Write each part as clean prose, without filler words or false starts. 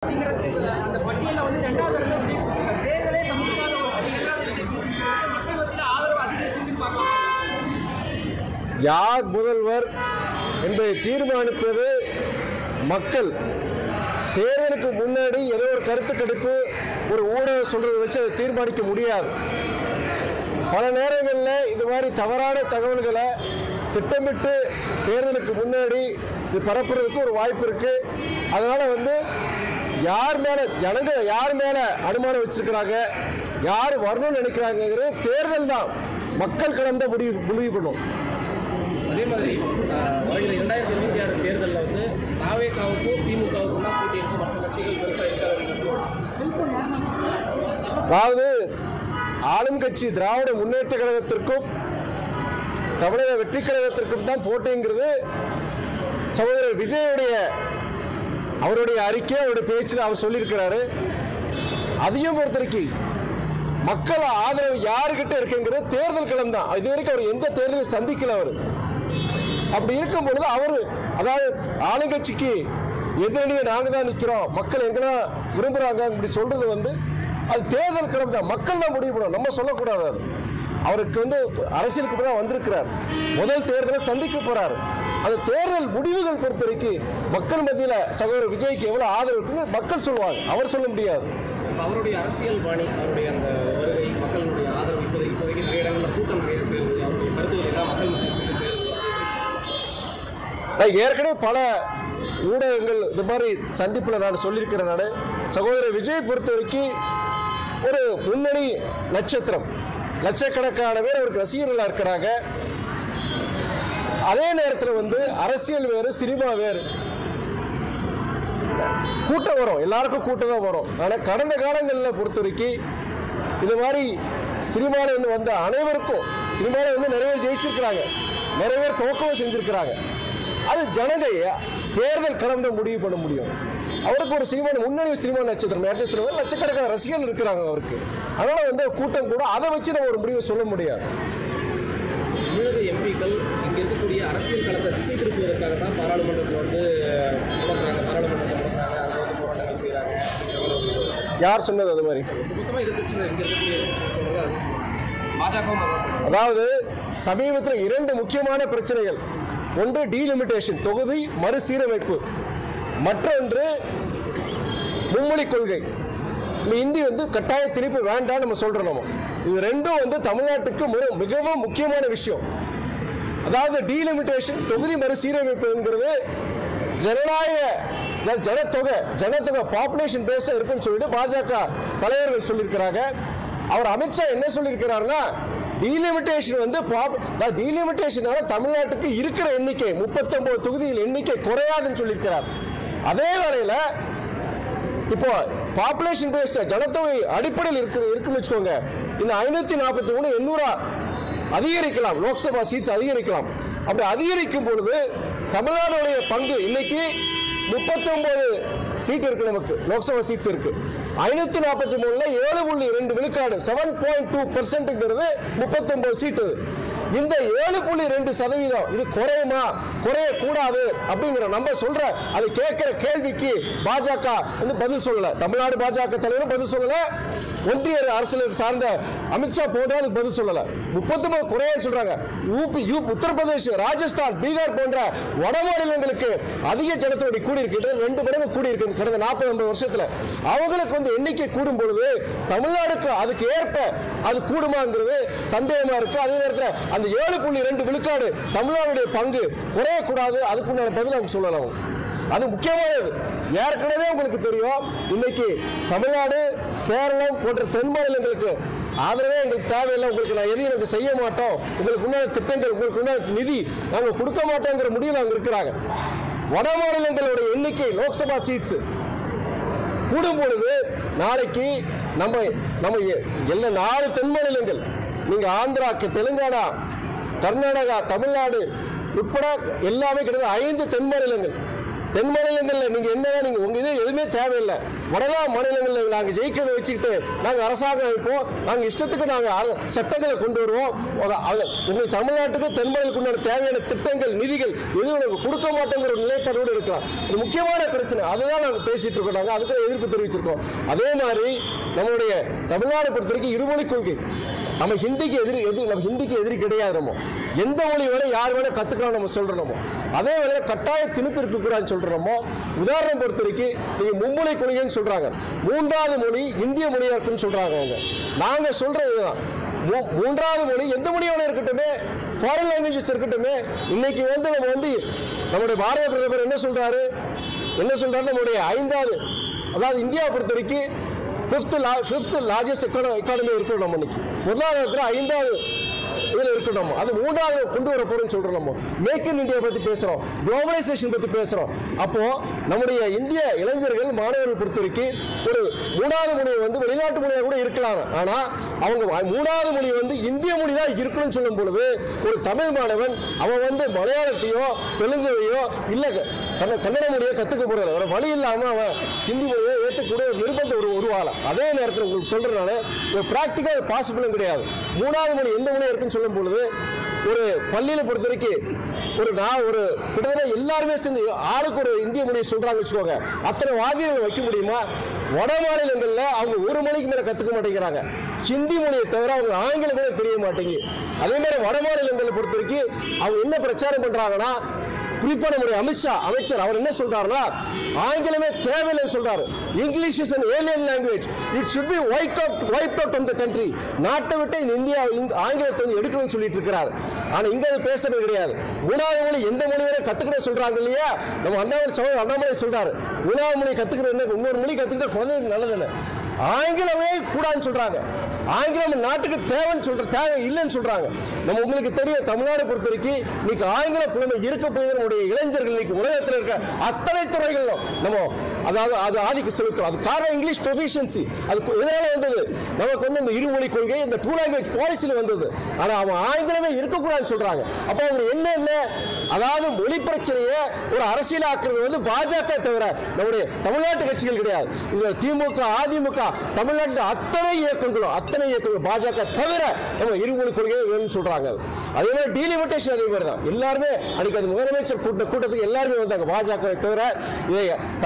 அந்த பட்டியலில் வந்து இரண்டாவது இடத்துல விஜய் பிடிச்சிருக்காரு. தேர்தலே சந்திக்காத ஒரு கட்சி இரண்டாவது இடத்தை பிடிச்சிருக்காரு. மக்கள் மத்தியில் ஆதரவு அதிகரிச்சுன்னு பார்க்கலாம். யார் முதல்வர் என்பதை தீர்மானிப்பது மக்கள். தேர்தலுக்கு முன்னாடி ஏதோ ஒரு கருத்து கணிப்பு ஒரு ஊடகம் சொல்றதை வச்சு அதை தீர்மானிக்க முடியாது. பல நேரங்களில் இது மாதிரி தவறான தகவல்களை திட்டமிட்டு தேர்தலுக்கு முன்னாடி இது பரப்புறதுக்கு ஒரு வாய்ப்பு இருக்கு. அதனால வந்து யார் மேல ஜனங்க யார் மேல அனுமானம் வச்சிருக்கிறாங்க, யார் வரணும்னு நினைக்கிறாங்கிறது தேர்தல் தான் மக்கள் கலந்த முடிவு பண்ணும். அதே மாதிரி வருகிற 2026 தேர்தலில் வந்து தாவேகாவுக்கும் திமுகவுக்கும் தான் போட்டி இருக்கும், மற்ற கட்சிகள் பெருசாக இருக்காது. அதாவது ஆளும் கட்சி திராவிட முன்னேற்ற கழகத்திற்கும் தமிழக வெற்றி கழகத்திற்கும் தான் போட்டிங்கிறது சகோதரர் விஜயுடைய அவருடைய அறிக்கை, அவருடைய பேச்சில் அவர் சொல்லியிருக்கிறாரு. அதையும் பொறுத்தவரைக்கு மக்கள் ஆதரவு யாருக்கிட்ட இருக்குங்கிறது தேர்தல் களம் தான். இதுவரைக்கும் அவர் எந்த தேர்தலையும் சந்திக்கல. அவர் அப்படி இருக்கும் பொழுது அவர் அதாவது ஆளுங்கட்சிக்கு எதிரணியை நாங்கள் தான் நிற்கிறோம், மக்கள் எங்கெல்லாம் விரும்புகிறாங்க அப்படி சொல்றது வந்து அது தேர்தல் களம் தான். மக்கள் தான் முடிவு பண்ணணும், நம்ம சொல்லக்கூடாது. அது அவருக்கு வந்து அரசியலுக்கு தான் வந்திருக்கிறார், முதல் தேர்தலை சந்திக்க போறாரு. அந்த தேர்தல் முடிவுகள் பொறுத்தவரைக்கும் மக்கள் மத்தியில் சகோதரர் விஜய்க்கு எவ்வளவு ஆதரவு இருக்குன்னு மக்கள் சொல்லுவாங்க, அவர் சொல்ல முடியாது. அவருடைய அரசியல் பாணி, அவருடைய அந்த வருகை, மக்களுடைய ஆதரவு இப்போதைக்கு நிறைய இடங்களில் கூட்டம் நிறைய சேருது, அவருடைய கருத்துக்களை மக்கள் மத்தியில் சென்று சேருது. ஏற்கனவே பல ஊடகங்கள் இந்த மாதிரி சந்திப்பில் நான் சொல்லியிருக்கிறேன். நான் சகோதரர் விஜய் பொறுத்த வரைக்கும் ஒரு முன்னணி நட்சத்திரம், லட்சக்கணக்கான பேர் அவருக்கு ரசிகர்களாக இருக்கிறாங்க. அதே நேரத்தில் வந்து அரசியல் வேறு, சினிமா வேறு. கூட்டம் வரும், எல்லாருக்கும் கூட்டம் தான் வரும். ஆனால் கடந்த காலங்களில் பொறுத்த வரைக்கும் இந்த மாதிரி சினிமாவில் இருந்து வந்த அனைவருக்கும் சினிமாவில் வந்து நிறைய பேர் ஜெயிச்சிருக்கிறாங்க, நிறைய பேர் தோக்கவும் செஞ்சிருக்கிறாங்க. அது ஜனங்க தேர்தல் கலந்து முடிவு பண்ண முடியும். அவருக்கு ஒரு சினிமா முன்னணி சினிமா நட்சத்திரம் லட்சக்கணக்கான ரசிகர்கள் இருக்கிறாங்க அவருக்கு. அதனால வந்து கூட்டம் கூட அதை வச்சு நம்ம ஒரு முடிவை சொல்ல முடியாது. தமிழக எம்பிக்கள் இங்கே இருக்கக்கூடிய அரசியல் களத்தை திசை திருப்புவதற்காக தான் பாராளுமன்றத்தில் வந்து நடக்கிறாங்க, பாராளுமன்றத்தில் நடக்கிறாங்க, அதை வந்து போராட்டங்கள் செய்கிறாங்க. யார் சொன்னது அது மாதிரி? மொத்தமாக எதிர்கட்சியில் இங்கே இருக்கக்கூடிய எதிர்கட்சிகள் சொல்கிறது அது பாஜகவும் அதான் சொல்றாங்க. அதாவது சமீபத்தில் 2 முக்கியமான பிரச்சனைகள். ஒன்று டீலிமிட்டேஷன், தொகுதி மறுசீரமைப்பு. மற்றொன்று மும்மொழி கொள்கை. இந்தி வந்து கட்டாய திணிப்பு வேண்டாம் நம்ம சொல்றோம். நம்ம இது ரெண்டும் வந்து தமிழ்நாட்டுக்கு மிகவும் முக்கியமான விஷயம். அதாவது டீலிமிட்டேஷன், தொகுதி மறுசீரமைப்புங்கிறது ஜனத்தொகை பாப்புலேஷன் பேஸ்டா இருக்குன்னு சொல்லிட்டு பாஜக தலைவர்கள் சொல்லியிருக்கிறாங்க. அவர் அமித்ஷா என்ன சொல்லியிருக்கிறாருன்னா டீலிமிட்டேஷன் வந்து டீலிமிட்டேஷனால தமிழ்நாட்டுக்கு இருக்கிற எண்ணிக்கை 39 தொகுதிகள் எண்ணிக்கை குறையாதுன்னு சொல்லியிருக்கிறார். அதே வேளையில் இப்போ பாப்புலேஷன் பேஸ்ட் ஜனத்தொகை அடிப்படையில் இருக்குன்னு வச்சுக்கோங்க, இந்த 543 800 அதிகரிக்கலாம், லோக்சபா சீட்ஸ் அதிகரிக்கலாம். அப்படி அதிகரிக்கும் பொழுது தமிழ்நாடுடைய பங்கு இன்னைக்கு 39 சீட் இருக்கு, நமக்கு லோக்சபா சீட்ஸ் இருக்கு. 543ல 7.2 விழுக்காடு 7.2% 39 சீட்டு. இந்த 7.2% இது குறையுமா, குறையக்கூடாது அப்படிங்கிற நம்ம சொல்ற அதை கேட்கிற கேள்விக்கு பாஜக வந்து பதில் சொல்லல. தமிழ்நாடு பாஜக தலைவரும் பதில் சொல்லல, ஒன்றிய அரசியல் சார்ந்த அமித்ஷா போன்ற பதில் சொல்லல. 39 குறைய சொல்றாங்க. யூபி, உத்தரப்பிரதேஷ், ராஜஸ்தான், பீகார் போன்ற வட மாநிலங்களுக்கு அதிக ஜனத்தொகை கூடி இருக்கு, 2 மடங்கு கூடி இருக்கு கடந்த 40-50 வருஷத்துல. அவங்களுக்கு வந்து எண்ணிக்கை கூடும் பொழுது தமிழ்நாடுக்கு அதுக்கு ஏற்ப அது கூடுமாங்கிறது சந்தேகமா இருக்கு. அதே நேரத்தில் அந்த 7.2 விழுக்காடு தமிழ்நாடுடைய பங்கு குறையக்கூடாது, அதுக்குண்டான பதில் அவங்க சொல்லலாம். அது முக்கியமானது. ஏற்கனவே உங்களுக்கு தெரியும், இன்னைக்கு தமிழ்நாடு, கேரளம் போன்ற தென் மாநிலங்களுக்கு ஆதரவே எங்களுக்கு தேவையில்லை, உங்களுக்கு நான் எதையும் எனக்கு செய்ய மாட்டோம், உங்களுக்கு உண்டான திட்டங்கள், உங்களுக்கு உண்டான நிதி நாங்கள் கொடுக்க மாட்டோங்கிற முடிவில் அவங்க இருக்கிறாங்க. வட மாநிலங்களுடைய எண்ணிக்கை லோக்சபா சீட்ஸ் கூடும் பொழுது நாளைக்கு நம்ம எல்லா 4 தென் மாநிலங்கள், நீங்க ஆந்திரா, தெலுங்கானா, கர்நாடகா, தமிழ்நாடு உட்பட எல்லாமே கிட்டத்தட்ட 5 தென் மாநிலங்கள் தென் மாநிலங்களில் நீங்கள் என்னன்னா நீங்கள் உங்கள் இது எதுவுமே தேவையில்லை. வடலா மாநிலங்களில் நாங்கள் ஜெயிக்கிறத வச்சுக்கிட்டு நாங்கள் அரசாங்கம் வைப்போம், நாங்கள் இஷ்டத்துக்கு நாங்கள் சட்டங்களை கொண்டு வருவோம். உங்களுக்கு தமிழ்நாட்டுக்கு தென் மாநிலத்துக்கு தேவையான திட்டங்கள் நிதிகள் எதுவும் நாங்கள் கொடுக்க மாட்டோங்கிற ஒரு நிலைப்பாடோடு இருக்கலாம். இது முக்கியமான பிரச்சனை. அதுதான் நாங்கள் பேசிட்டு இருக்கோம். நாங்கள் அதுக்கு எதிர்ப்பு தெரிவிச்சிருக்கோம். அதே மாதிரி நம்மளுடைய தமிழ்நாடு பொறுத்த வரைக்கும் இருமொழி கொள்கை. நம்ம ஹிந்திக்கு எதிரி கிடையாது. நம்ம எந்த மொழி வேணா யார் வேணா கத்துக்கலாம் நம்ம சொல்றோமோ, அதே வேளையில கட்டாய திணிப்பு இருக்கக்கூடாதுன்னு சொல்றோமோ. உதாரணம் பொறுத்த வரைக்கும் நீங்க மும்மொழி கொள்கைன்னு சொல்றாங்க, மூன்றாவது மொழி இந்திய மொழியா இருக்குன்னு சொல்றாங்க. அவங்க நாங்க சொல்றது மூன்றாவது மொழி எந்த மொழியோட இருக்கட்டுமே, ஃபாரின் லாங்குவேஜஸ் இருக்கட்டுமே. இன்னைக்கு நம்ம நம்முடைய பாரத பிரதமர் என்ன சொல்றாரு, நம்முடைய 5வது, அதாவது இந்தியாவை பொறுத்த வரைக்கும் ஃபிஃப்த் லார்ஜஸ்ட் எக்கானமி இருக்கணும். நம்ம இன்னைக்கு பொருளாதாரத்தில் 5வது இதில் இருக்கணும். அது 3வது கொண்டு வர போறோம்னு சொல்றோம். நம்ம மேக் இன் இந்தியா பத்தி பேசுறோம், குளோபலைசேஷன் பத்தி பேசுறோம். அப்போ நம்முடைய இந்திய இளைஞர்கள் மாணவர்கள் பொறுத்த வரைக்கும் ஒரு 3வது மொழி வெளிநாட்டு மொழியாக கூட இருக்கலாம். ஆனா அவங்க 3வது மொழி இந்திய மொழி தான் இருக்கணும்னு சொல்லும் பொழுது ஒரு தமிழ் மாணவன் அவன் மலையாளத்தையோ தெலுங்கையோ இல்ல கன்னட மொழியை கத்துக்க போறது ஒரு வழி இல்லாம அவன் ஹிந்தி மொழியை ஏற்றக்கூடிய நிர்பந்தம் உருவாகலாம். அதே நேரத்தில் உங்களுக்கு சொல்றதுனால பிராக்டிக்கல் பாசிபிளும் கிடையாது. 3வது மொழி எந்த மொழியா இருக்குன்னு சொல்லும் பொழுது ஒரு பள்ளியில பொறுத்த வரைக்கும் ஒரு கிட்டத்தட்ட எல்லாருமே சேர்ந்து ஆளுக்கு ஒரு இந்திய மொழியை சொல்றாங்க வச்சுக்கோங்க, அத்தனை வாதியங்கள் வைக்க முடியுமா? வட மாநிலங்கள்ல அவங்க ஒரு மொழிக்கு மேல கத்துக்க மாட்டேங்கிறாங்க. ஹிந்தி மொழியை தவிர அவங்க ஆங்கிலம் கூட தெரிய மாட்டேங்குது. அதே மாதிரி வட மாநிலங்களை பொறுத்த வரைக்கும் அவங்க என்ன பிரச்சாரம் பண்றாங்கன்னா, குறிப்பா நம்முடைய அமைச்சர் அவர் என்ன சொல்றாருன்னா, ஆங்கிலமே தேவையில்லைன்னு சொல்றாரு. English is an alien language, it should be wiped out from the country. நாட்டை விட்டு இந்தியா ஆங்கிலத்தை எடுக்கணும்னு சொல்லிட்டு இருக்கிறாரு. ஆனா இங்க அது பேசுறது கிடையாது. 3வது மொழி எந்த மொழி வரை கத்துக்கிட்ட சொல்றாங்க இல்லையா, நம்ம அண்ணாமலை சொல்றாரு 3வது மொழி கத்துக்கிறது இன்னொரு மொழி கத்துக்கிட்ட குழந்தைங்களுக்கு நல்லதுன்னு. ஆங்கிலமே கூடாதுன்னு சொல்றாங்க. ஆங்கிலம் நாட்டுக்கு தேவை இல்லைன்னு சொல்றாங்க. நம்ம உங்களுக்கு தெரியும் தமிழ்நாடு பொறுத்த வரைக்கும் இன்னைக்கு ஆங்கில புலமை இருக்க போகிற நம்முடைய இளைஞர்கள் இன்னைக்கு உலகத்தில் இருக்க அத்தனை துறைகளிலும் நம்ம அது ஆதிக்க செலுத்தும். அது காரணம் இங்கிலீஷ் ப்ரொஃபிஷியன்சி. அது இதனால வந்தது நமக்கு இந்த இருமொழி கொள்கை, இந்த 2 லாங்குவேஜ் பாலிசியில் வந்தது. ஆனா அவன் ஆங்கிலமே இருக்கக்கூடாதுன்னு சொல்றாங்க. அப்ப அவங்க என்ன அதாவது மொழி பிரச்சனையை ஒரு அரசியலாக்குறது பாஜக தவிர நம்முடைய தமிழ்நாட்டு கட்சிகள் கிடையாது. இதுல திமுக அதிமுக தமிழ்நாட்டில் அத்தனை இயக்கங்களும் பாஜக தவிர நம்ம இருமொழி கொள்கையை வேணும்னு சொல்றாங்க. அதே மாதிரி டீலிமிட்டேஷன் அதே மாதிரி தான். எல்லாருமே அன்னைக்கு அது முதலமைச்சர் கூட்டத்துக்கு எல்லாருமே வந்தாங்க பாஜக தவிர.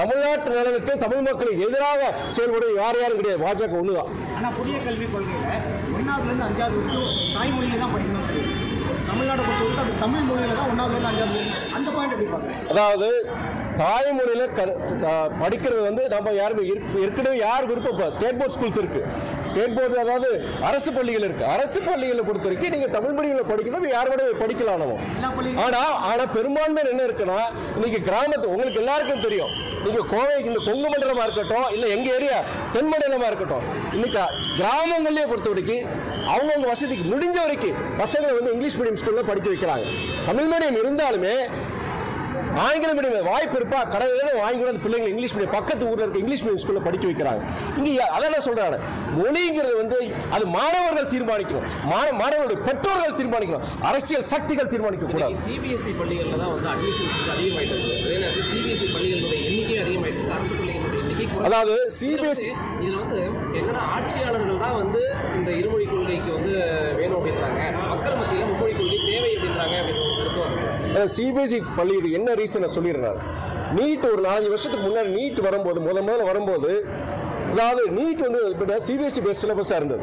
தமிழ்நாட்டு நலனுக்கு தமிழ் மக்களுக்கு எதிராக செயல்பட யாரும் கிடையாது, பாஜக ஒண்ணுதான். ஆனா புதிய கல்விக் கொள்கையில 1வது இருந்து 5வது வரைக்கும் தாய்மொழியில தான் படிக்கணும்னு சொல்லி தமிழ்நாடு பொறுத்தவரைக்கும் அது தமிழ் மொழியில தான் 1வது இருந்து 5வது. அந்த பாயிண்ட் எப்படி பார்க்கணும்? அதாவது தாய்மொழியில படிக்கிறது நம்ம யாருமே ஏற்கனவே யார் விருப்பம். ஸ்டேட் போர்ட் ஸ்கூல்ஸ் இருக்கு, ஸ்டேட் போர்டு அதாவது அரசு பள்ளிகள் இருக்கு. அரசு பள்ளிகளை பொறுத்த வரைக்கும் நீங்க தமிழ் மொழியில் படிக்கணும், யாரோட படிக்கலாம். ஆனா பெரும்பான்மை என்ன இருக்குன்னா, இன்னைக்கு கிராமத்து உங்களுக்கு எல்லாருக்கும் தெரியும், நீங்க கோவை இந்த கொங்கு மண்டலமா இருக்கட்டும் இல்ல எங்க ஏரியா தென் மண்டலமா இருக்கட்டும், இன்னைக்கு கிராமங்கள்லயே பொறுத்த வரைக்கும் அவங்கவுங்க வசதிக்கு முடிஞ்ச வரைக்கும் பசங்களை இங்கிலீஷ் மீடியம் ஸ்கூல்ல படிக்க வைக்கிறாங்க. தமிழ் மீடியம் இருந்தாலுமே ஆங்கில மீடியம் வாய்ப்பு இருப்பா கடையில வாங்கி கூட பிள்ளைங்க இங்கிலீஷ் மீடியம் பக்கத்து ஊர்ல இருக்க இங்கிலீஷ் மீடியம் ஸ்கூல்ல படிக்க வைக்கிறாங்க. இங்க அதான் சொல்றாங்க, மொழிங்கிறது அது மாணவர்கள் தீர்மானிக்கணும், மாணவர்களுடைய பெற்றோர்கள் தீர்மானிக்கணும், அரசியல் சக்திகள் தீர்மானிக்க கூடாது. சிபிஎஸ்இ பள்ளிகள்ல தான் அட்மிஷன்ஸ் அதிகமாயிட்டு இருக்கு. அதே நேரத்தில் சிபிஎஸ்இ பள்ளிகளுடைய எண்ணிக்கை அதிகமாயிட்டு இருக்கு, அரசு பள்ளிகளுடைய எண்ணிக்கை. அதாவது சிபிஎஸ்இ இதுல என்னன்னா ஆட்சியாளர்கள் தான் இந்த இருமொழி கொள்கைக்கு வேணும் அப்படின்றாங்க, மக்கள் மத்தியில் மும்மொழி கொள்கை தேவை அப்படின்றாங்க அப்படின்னு சிபிஎஸ்இ பள்ளியோட என்ன ரீசனை சொல்லிடுறாரு. நீட் ஒரு 4 வருஷத்துக்கு முன்னாடி நீட் வரும்போது முதல்ல வரும்போது அதாவது நீட் சிபிஎஸ்இ பேஸ்ட் சிலபஸாக இருந்தது.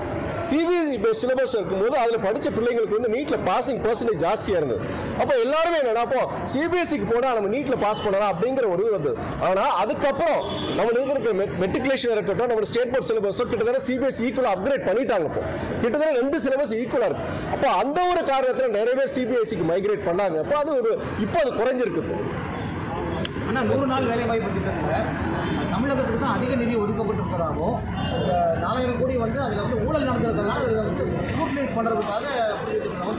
சிபிஎஸ்இ பேஸ்ட் சிலபஸ் இருக்கும்போது அதில் படித்த பிள்ளைங்களுக்கு நீட்டில் பாசிங் பர்சன்டேஜ் ஜாஸ்தியாக இருந்தது. அப்போ எல்லாருமே என்னன்னா அப்போ சிபிஎஸ்சிக்கு போனால் நம்ம நீட்டில் பாஸ் பண்ணலாம் அப்படிங்கிற ஒரு இது வந்தது. ஆனால் அதுக்கப்புறம் நம்ம இருக்கிற மெட்ரிகுலேஷன் இருக்கட்டும், நம்ம ஸ்டேட் போர்ட் சிலபஸோ கிட்டத்தட்ட சிபிஎஸ்சி ஈக்குவலாக அப்கிரேட் பண்ணிட்டாங்க. இப்போ கிட்டத்தட்ட 2 சிலபஸ் ஈக்குவலாக இருக்கு. அப்போ அந்த ஒரு காரணத்தில் நிறைய பேர் சிபிஎஸ்சிக்கு மைக்ரேட் பண்ணாங்க. அப்போ அது குறைஞ்சிருக்கு. ஆனால் 100 நாள் வேலை வாய்ப்பு திட்டத்தில் தமிழகத்துக்கு தான் அதிக நிதி ஒதுக்கப்பட்டிருக்கிறதாகவும் 4000 கோடி அதில் ஊழல் நடந்திருக்கிறதுனால அதை யூட்டிலைஸ் பண்ணுறதுக்காக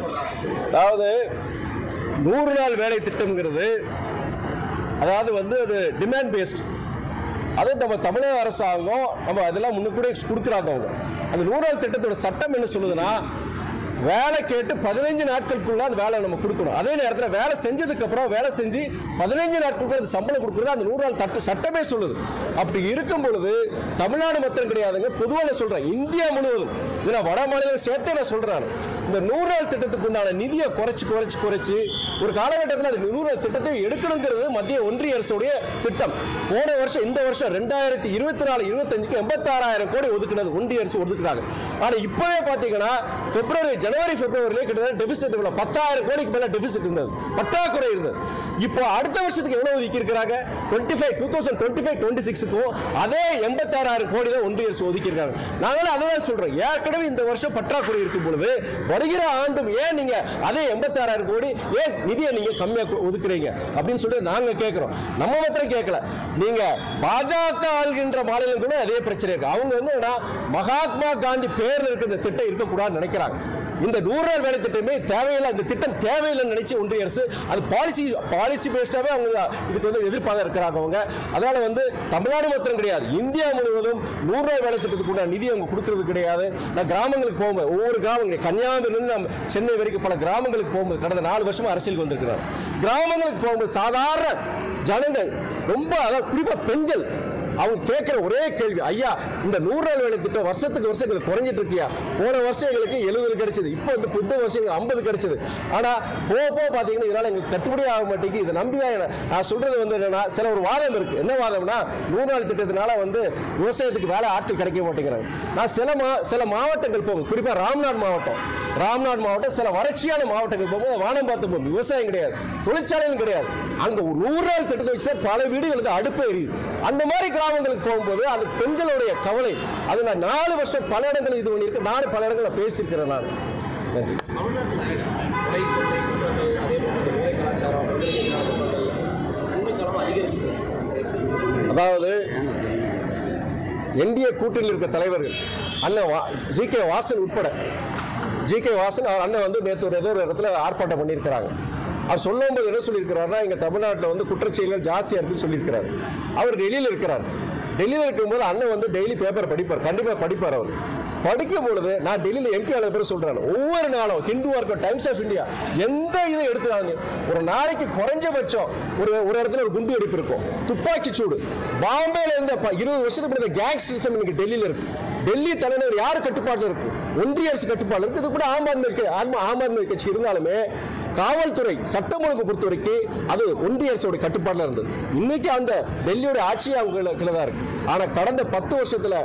சொல்கிறாங்க. அதாவது 100 நாள் வேலை திட்டம்ங்கிறது அதாவது அது டிமாண்ட் பேஸ்ட். அது நம்ம தமிழக அரசாங்கம் நம்ம அதெல்லாம் முன்னுக்கூட கொடுக்குறாங்க. அவங்க அந்த 100 நாள் திட்டத்தோட சட்டம் என்ன சொல்லுதுன்னா, வேலை கேட்டு 15 நாட்களுக்குள்ள அந்த வேலை நம்ம கொடுக்கணும். அதே நேரத்தில் வேலை செஞ்சதுக்கு அப்புறம் வேலை செஞ்சு 15 நாட்களுக்குள்ள அது சம்பளம் கொடுக்குறது அந்த 100 நாள் சட்டமே சொல்லுது. அப்படி இருக்கும் பொழுது தமிழ்நாடு மாத்திரம் கிடையாதுங்க, பொதுவாக நான் சொல்றேன் இந்தியா முழுவதும், இதை வட மாநிலம் சேர்த்தே நான் சொல்றேன். இந்த 100 நாள் திட்டத்துக்கு உண்டான நிதியை குறைச்சு ஒரு காலகட்டத்தில் அது 100 நாள் திட்டத்தை எடுக்கணுங்கிறது மத்திய ஒன்றிய அரசுடைய திட்டம். போன வருஷம் இந்த வருஷம் 2024-25க்கு 86,000 கோடி ஒதுக்கினது ஒன்றிய அரசு ஒதுக்குறாங்க. ஆனா இப்பவே பாத்தீங்கன்னா ஜனவரி பிப்ரவரியிலே கிட்டத்தட்ட டெபிசிட் 10,000 கோடிக்கு மேல டெபிசிட் இருந்தது, பற்றாக்குறை இருந்தது. இப்போ அடுத்த வருஷத்துக்கு எவ்வளவு ஒதுக்கி இருக்கிறாங்க? 2025-26க்கும் அதே 86,000 கோடி தான் ஒன்றிய அரசு ஒதுக்கி இருக்காங்க. நாங்களும் அதான் சொல்றோம், ஏற்கனவே இந்த வருஷம் பற்றாக்குறை இருக்கும் பொழுது வருகிற ஆண்டும் ஏன் நீங்க அதே 86,000 கோடி ஏன் நிதியை நீங்க கம்மியா ஒதுக்குறீங்க அப்படின்னு சொல்லிட்டு நாங்க கேட்கிறோம். நம்ம மாத்திரம் கேட்கல, நீங்க பாஜக ஆள்கின்ற மாநிலம் கூட அதே பிரச்சனை இருக்கு. அவங்க வந்து மகாத்மா காந்தி பேர்ல இருக்க இந்த திட்டம் இருக்கக்கூடாதுன்னு நினைக்கிறாங்க. இந்த 100 நாள் வேலை திட்டமே தேவையில்லை, இந்த திட்டம் தேவையில்லைன்னு நினைச்சு ஒன்றிய அரசு அது பாலிசி பேஸ்டாவே அவங்க இதுக்கு வந்து எதிர்ப்பாக இருக்கிறாங்க அவங்க. அதனால வந்து தமிழ்நாடு மாத்திரம் கிடையாது, இந்தியா முழுவதும் 100 நாள் வேலை திட்டத்துக்கு நிதி அவங்க கொடுக்கறது கிடையாது. நான் கிராமங்களுக்கு போகும்போது ஒவ்வொரு கிராமங்கள் கன்னியாகுமரியிலிருந்து நம்ம சென்னை வரைக்கும் பல கிராமங்களுக்கு போகும்போது கடந்த 4 வருஷமா அரசியலுக்கு வந்திருக்கிறார். கிராமங்களுக்கு போகும்போது சாதாரண ஜனங்கள் ரொம்ப, அதாவது குறிப்பா பெண்கள், அவங்க கேட்கிற ஒரே கேள்வி, ஐயா இந்த 100 நாள் வேலை திட்டம் வருஷத்துக்கு வருஷம் எங்களுக்கு குறைஞ்சிட்டு இருக்கியா? போன வருஷம் எங்களுக்கு 70 கிடைச்சது, இப்போ இந்த புத்த வருஷம் 50 கிடைச்சது. ஆனா போக பாத்தீங்கன்னா இதனால எங்களுக்கு கட்டுப்படி ஆக மாட்டேங்குது. இதை நம்பிதான் நான் சொல்றது வந்து என்னன்னா, சில ஒரு வாதம் இருக்கு. என்ன வாதம்னா, 100 நாள் திட்டத்தினால வந்து விவசாயத்துக்கு வேலை ஆட்கள் கிடைக்க மாட்டேங்கிறாங்க. நான் சில மாவட்டங்கள் போகும், குறிப்பா ராம்நாத் மாவட்டம் சில வறட்சியான மாவட்டங்கள் போகும்போது வானம் பார்த்து போகும், விவசாயம் கிடையாது, தொழிற்சாலைகள் கிடையாது. அங்க ஒரு 100 நாள் திட்டத்தை வச்சு பல வீடுகளுக்கு அடுப்பு எரியுது. அந்த மாதிரி கிராமங்களுக்கு போகும்போது அது பெண்களுடைய கவலை. அது நான் 4 வருஷம் பல இடங்கள் இது பண்ணியிருக்கேன், நானும் பல இடங்களில் பேசியிருக்கிறேன். நான் நன்றி. அதாவது என்டிஏ கூட்டணியில் இருக்க தலைவர்கள் அண்ணன் ஜி.கே. வாசன் உட்பட, ஜி.கே. வாசன் அவர் அண்ணன் வந்து நேற்று ஏதோ ஒரு இடத்துல ஆர்ப்பாட்டம் பண்ணியிருக்கிறாங்க. அவர் சொல்லும்போது என்ன சொல்லியிருக்கிறாருன்னா, எங்க தமிழ்நாட்டில் வந்து குற்றச்செயல்கள் ஜாஸ்தியா இருக்குன்னு சொல்லியிருக்கிறார். அவர் டெல்லியில் இருக்கிறார். டெல்லியில் இருக்கும்போது அண்ணன் வந்து டெய்லி பேப்பர் படிப்பார், கண்டிப்பாக படிப்பார். அவர் படிக்கும் பொழுது நான் டெல்லியில் எம்பி ஆன பேர் சொல்றேன், ஒவ்வொரு நாளும் ஹிந்துவா இருக்கும், டைம்ஸ் ஆஃப் இந்தியா எந்த இதை எடுத்துறாங்க, ஒரு நாளைக்கு குறைஞ்சபட்சம் ஒரு இடத்துல ஒரு குண்டு வெடிப்பு இருக்கும், துப்பாக்கி சூடு. பாம்பேல இருந்து 20 வருஷத்துக்கு முன்னாடி கேங்ஸ்டரிசம் இன்னைக்கு டெல்லியில் இருக்கு. டெல்லி தலைநகர் யார் கட்டுப்பாடு இருக்கு? ஒன்றிய அரசு கட்டுப்பாடு இருக்கு. இது கூட ஆம் ஆத்மி கட்சி இருந்தாலுமே காவல்துறை சட்டம் ஒழுங்கு பொறுத்த வரைக்கும் அது ஒன்றிய அரசோட கட்டுப்பாடுல இருந்தது. இன்னைக்கு அந்த டெல்லியோட ஆட்சி அவங்க தான் இருக்கு. ஆனா கடந்த 10 வருஷத்துல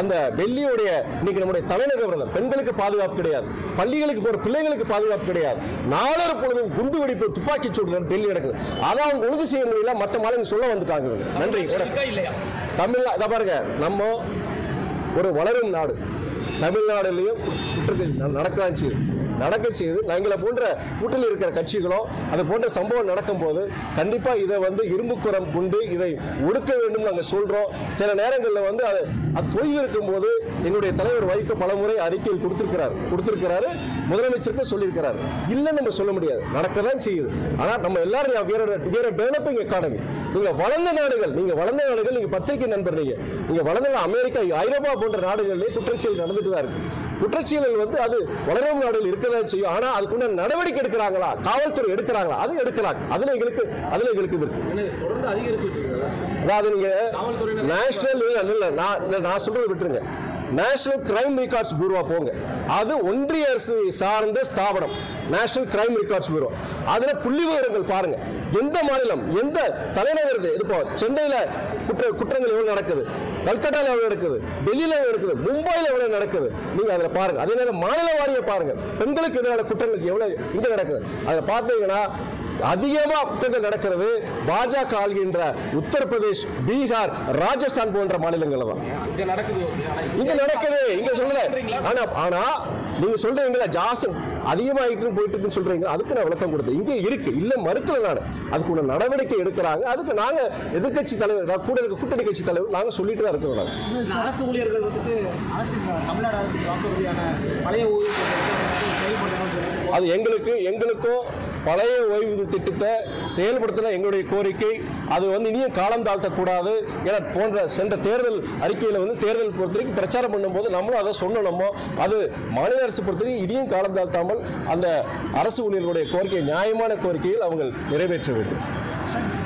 அந்த டெல்லியோடைய இன்னைக்கு நம்முடைய தலைநகர் பெண்களுக்கு பாதுகாப்பு கிடையாது, பள்ளிகளுக்கு போற பிள்ளைகளுக்கு பாதுகாப்பு கிடையாது. நாளொரு பொழுதும் குண்டு வெடிப்பு, துப்பாக்கி சூடு டெல்லி நடக்குது. அதான் அவங்க ஒழுங்கு செய்ய முடியல, மற்ற மாநிலம் சொல்ல வந்துட்டாங்க. நன்றி. தமிழ்நாடு பாருங்க, நம்ம ஒரு வளரும் நாடு, தமிழ்நாடுலையும் குற்றங்கள் நடக்க செய்து எங்களை போன்ற கூட்டணியில் இருக்கிற கட்சிகளோ அது போன்ற சம்பவம் நடக்கும் போது கண்டிப்பா இதை வந்து இரும்புக்குறம் கொண்டு இதை ஒடுக்க வேண்டும் நாங்கள் சொல்றோம். சில நேரங்களில் வந்து அது தொய்வு இருக்கும் போது எங்களுடைய தலைவர் வைகோ பலமுறை அறிக்கையில் கொடுத்திருக்கிறாரு, முதலமைச்சருக்கு சொல்லியிருக்கிறார். இல்லைன்னு நம்ம சொல்ல முடியாது, நடக்கதான் செய்யுது. ஆனா நம்ம எல்லாரும் டெவலப்பிங் எக்கானமி, நீங்க வளர்ந்த நாடுகள், நீங்க பத்திரிகை நண்பர், நீங்க வளர்ந்த அமெரிக்கா, ஐரோப்பா போன்ற நாடுகளிலே குற்றச்செயல் நடந்துட்டு தான் இருக்கு. குற்றச்செயல்கள் வந்து அது வளரும் நாடுகள் இருக்கதான் செய்யும். ஆனா அதுக்குள்ள நடவடிக்கை எடுக்கிறாங்களா, காவல்துறை எடுக்கிறாங்களா? அது எடுக்கிறாங்க. அதுல எங்களுக்கு தொடர்ந்து அதிகரிச்சுட்டு இருக்கு. அதாவது நீங்க நேஷனல் நான் சொல்றது விட்டுருங்க, நேஷனல் கிரைம் ரெக்கார்ட்ஸ் பியூரோ போங்க, அது ஒன்றிய அரசு சார்ந்த ஸ்தாபனம். நேஷனல் கிரைம் ரெக்கார்ட்ஸ் பியூரோ, அதுல புள்ளி விவரங்கள் பாருங்க, எந்த மாநிலம் எந்த தலைநகர், இப்போ சென்னையில குற்றங்கள் எவ்வளவு நடக்குது, கல்கட்டால எவ்வளவு நடக்குது, டெல்லியில எவ்வளவு நடக்குது, மும்பைல எவ்வளவு நடக்குது, நீங்க அதுல பாருங்க. அதே நேரம் மாநில வாரியா பாருங்க, பெண்களுக்கு எதிரான குற்றங்கள் எவ்வளவு இங்க நடக்குது. அதுல பார்த்தீங்கன்னா அதிகமா குற்றங்கள் நடக்கிறது பாஜக ஆள்கின்ற உத்தரப்பிரதேஷ், பீகார், ராஜஸ்தான் போன்ற மாநிலங்கள் தான் இங்க நடக்குது. இங்க சொல்லல, ஆனா நீங்க சொல்றீங்களா ஜாஸ்தி அதிகமாயிட்டு போயிட்டு சொல்றீங்க, அதுக்கு நான் விளக்கம் கொடுத்தேன். இங்க இருக்கு, இல்ல மறுக்கல, நான் அதுக்கு நடவடிக்கை எடுக்கிறாங்க. அதுக்கு நாங்க எதிர்கட்சி தலைவர், கூட இருக்க கூட்டணி கட்சி தலைவர், நாங்க சொல்லிட்டு தான் இருக்கிறோம். அரசு ஊழியர்கள் வந்துட்டு தமிழ்நாடு அரசு வாக்குறுதியான பழைய ஊதியம் அது எங்களுக்கும் பழைய ஓய்வூதிய திட்டத்தை செயல்படுத்தின எங்களுடைய கோரிக்கை. அது இனியும் காலம் தாழ்த்தக்கூடாது என போன்ற சென்ற தேர்தல் அறிக்கையில் தேர்தல் பொறுத்தவரைக்கும் பிரச்சாரம் பண்ணும்போது நம்மளும் அதை சொன்னோமோ, அது மாநில அரசு பொறுத்தவரைக்கும் இனியும் காலம் தாழ்த்தாமல் அந்த அரசு ஊழியர்களுடைய கோரிக்கை, நியாயமான கோரிக்கையில் அவங்க நிறைவேற்ற வேண்டும்.